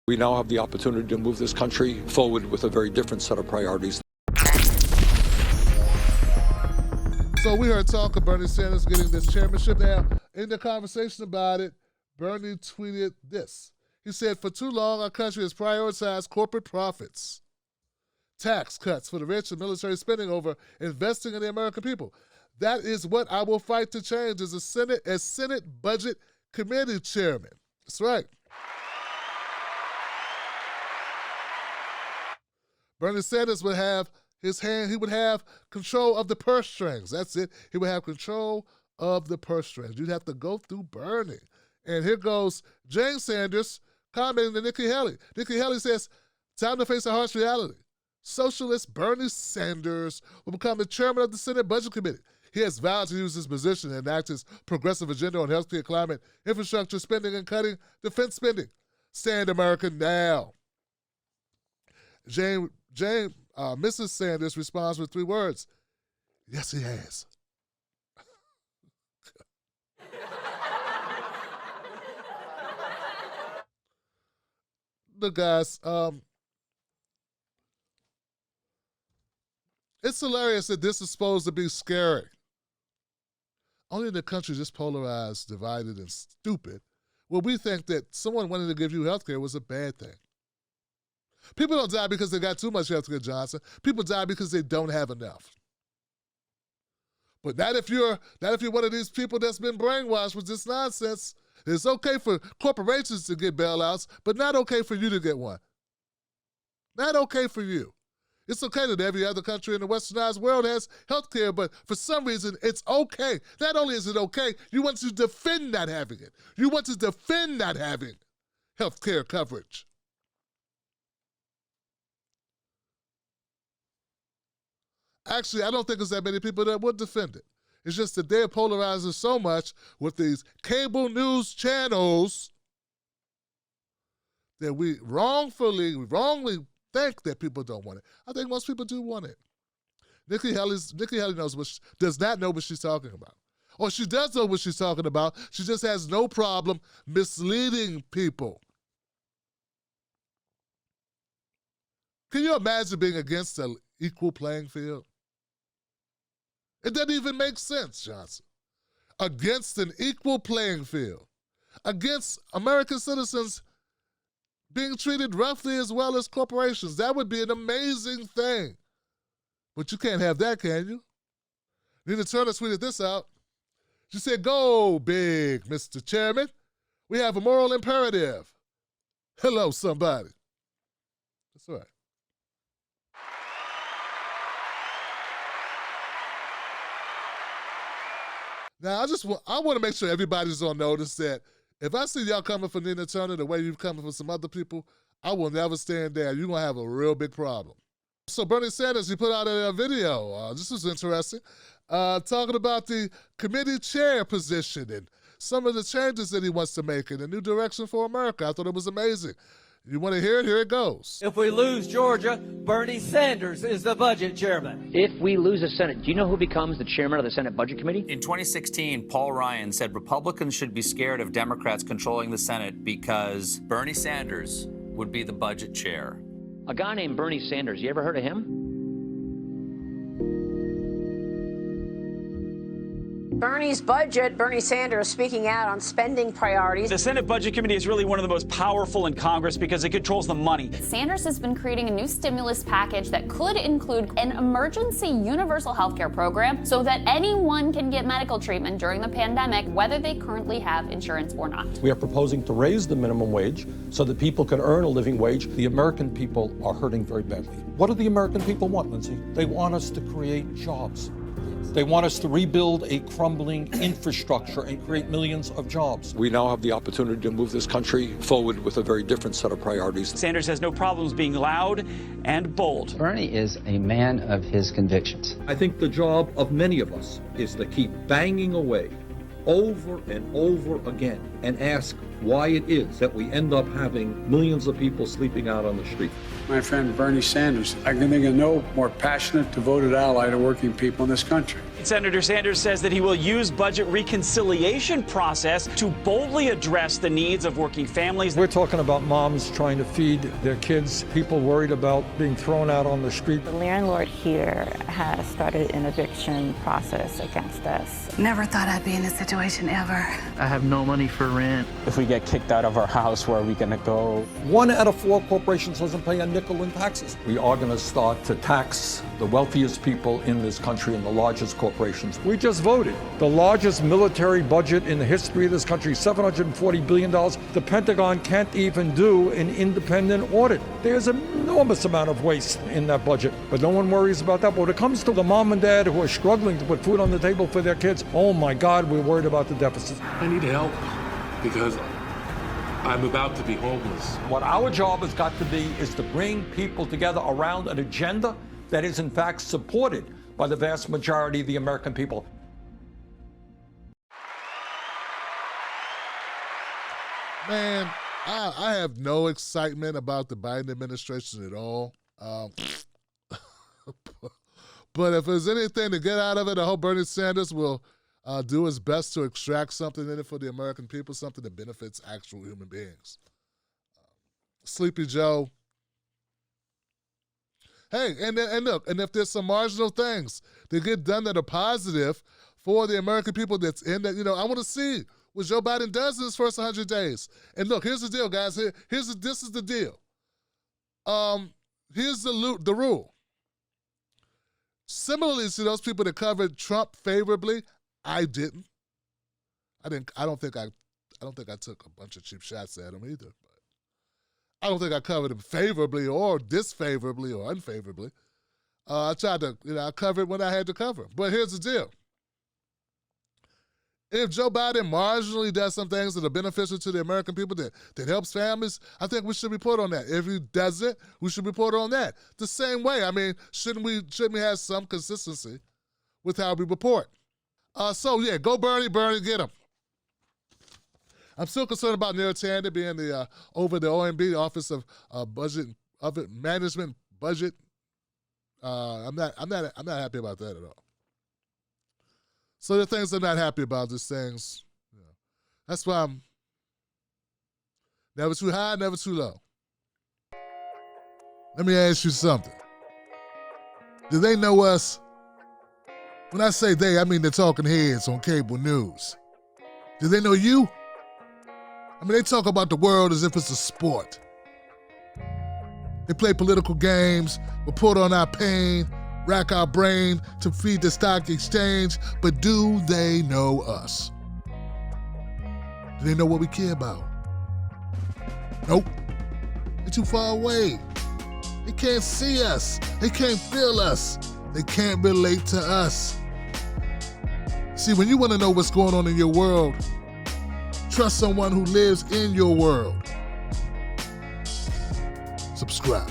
We now have the opportunity to move this country forward with a very different set of priorities. So we heard talk of Bernie Sanders getting this chairmanship. Now, in the conversation about it, Bernie tweeted this. He said, "For too long, our country has prioritized corporate profits, tax cuts for the rich, and military spending over investing in the American people. That is what I will fight to change as Senate Budget Committee Chairman." That's right. Bernie Sanders would have he would have control of the purse strings. That's it. He would have control of the purse strings. You'd have to go through Bernie. And here goes Jane Sanders commenting to Nikki Haley. Nikki Haley says, "Time to face a harsh reality. Socialist Bernie Sanders will become the chairman of the Senate Budget Committee. He has vowed to use his position and enact his progressive agenda on healthcare, climate, infrastructure spending, and cutting defense spending. Stand America now." Mrs. Sanders responds with 3 words. "Yes, he has." Look, guys, it's hilarious that this is supposed to be scary. Only in the country this polarized, divided, and stupid will we think that someone wanting to give you health care was a bad thing. People don't die because they got too much health care, Johnson. People die because they don't have enough. But not if you're one of these people that's been brainwashed with this nonsense. It's okay for corporations to get bailouts, but not okay for you to get one. Not okay for you. It's okay that every other country in the westernized world has health care, but for some reason, it's okay. Not only is it okay, you want to defend not having it. You want to defend not having health care coverage. Actually, I don't think there's that many people that would defend it. It's just that they're polarizing so much with these cable news channels that we wrongly think that people don't want it. I think most people do want it. Nikki Haley does not know what she's talking about. Or she does know what she's talking about. She just has no problem misleading people. Can you imagine being against an equal playing field? It doesn't even make sense, Johnson. Against an equal playing field. Against American citizens being treated roughly as well as corporations. That would be an amazing thing. But you can't have that, can you? Nina Turner tweeted this out. She said, "Go big, Mr. Chairman. We have a moral imperative." Hello, somebody. That's right. Now, I want to make sure everybody's on notice that if I see y'all coming for Nina Turner the way you've coming for some other people, I will never stand there. You're going to have a real big problem. So Bernie Sanders, he put out a video. This was interesting. Talking about the committee chair position and some of the changes that he wants to make and a new direction for America. I thought it was amazing. You want to hear it? Here it goes. If we lose Georgia, Bernie Sanders is the budget chairman. If we lose the Senate, do you know who becomes the chairman of the Senate Budget Committee? In 2016, Paul Ryan said Republicans should be scared of Democrats controlling the Senate because Bernie Sanders would be the budget chair. A guy named Bernie Sanders, you ever heard of him? Bernie's budget, Bernie Sanders speaking out on spending priorities. The Senate Budget Committee is really one of the most powerful in Congress because it controls the money. Sanders has been creating a new stimulus package that could include an emergency universal health care program so that anyone can get medical treatment during the pandemic, whether they currently have insurance or not. We are proposing to raise the minimum wage so that people can earn a living wage. The American people are hurting very badly. What do the American people want, Lindsay? They want us to create jobs. They want us to rebuild a crumbling infrastructure and create millions of jobs. We now have the opportunity to move this country forward with a very different set of priorities. Sanders has no problems being loud and bold. Bernie is a man of his convictions. I think the job of many of us is to keep banging away over and over again and ask why it is that we end up having millions of people sleeping out on the street. My friend Bernie Sanders, I can think of no more passionate, devoted ally to working people in this country. Senator Sanders says that he will use budget reconciliation process to boldly address the needs of working families. We're talking about moms trying to feed their kids, people worried about being thrown out on the street. The landlord here has started an eviction process against us. Never thought I'd be in this situation ever. I have no money for rent. If we get kicked out of our house, where are we going to go? 1 out of 4 corporations doesn't pay a nickel in taxes. We are going to start to tax the wealthiest people in this country and the largest corporations. We just voted the largest military budget in the history of this country, $740 billion. The Pentagon can't even do an independent audit. There's an enormous amount of waste in that budget, but no one worries about that. But when it comes to the mom and dad who are struggling to put food on the table for their kids, oh my God, we're worried about the deficit. I need help because I'm about to be homeless. What our job has got to be is to bring people together around an agenda that is in fact supported by the vast majority of the American people. Man, I have no excitement about the Biden administration at all. But if there's anything to get out of it, I hope Bernie Sanders will do his best to extract something in it for the American people, something that benefits actual human beings. Sleepy Joe. Hey, and look, and if there's some marginal things that get done that are positive for the American people that's in that, I want to see what Joe Biden does in his first 100 days. And look, here's the deal, guys. This is the deal. Here's the rule. Similarly to those people that covered Trump favorably, I didn't. I don't think I took a bunch of cheap shots at him either. But I don't think I covered him favorably or disfavorably or unfavorably. I tried to, I covered when I had to cover. But here's the deal. If Joe Biden marginally does some things that are beneficial to the American people that helps families, I think we should report on that. If he doesn't, we should report on that. The same way, shouldn't we have some consistency with how we report? So yeah, go Bernie, get him. I'm still concerned about Neil Tandy being over the OMB, Office of Management Budget. I'm not happy about that at all. So the things I'm not happy about, these things, that's why I'm never too high, never too low. Let me ask you something. Do they know us? When I say they, I mean the talking heads on cable news. Do they know you? They talk about the world as if it's a sport. They play political games, report on our pain, rack our brain to feed the stock exchange, but do they know us? Do they know what we care about? Nope. They're too far away. They can't see us. They can't feel us. They can't relate to us. See, when you want to know what's going on in your world, trust someone who lives in your world. Subscribe.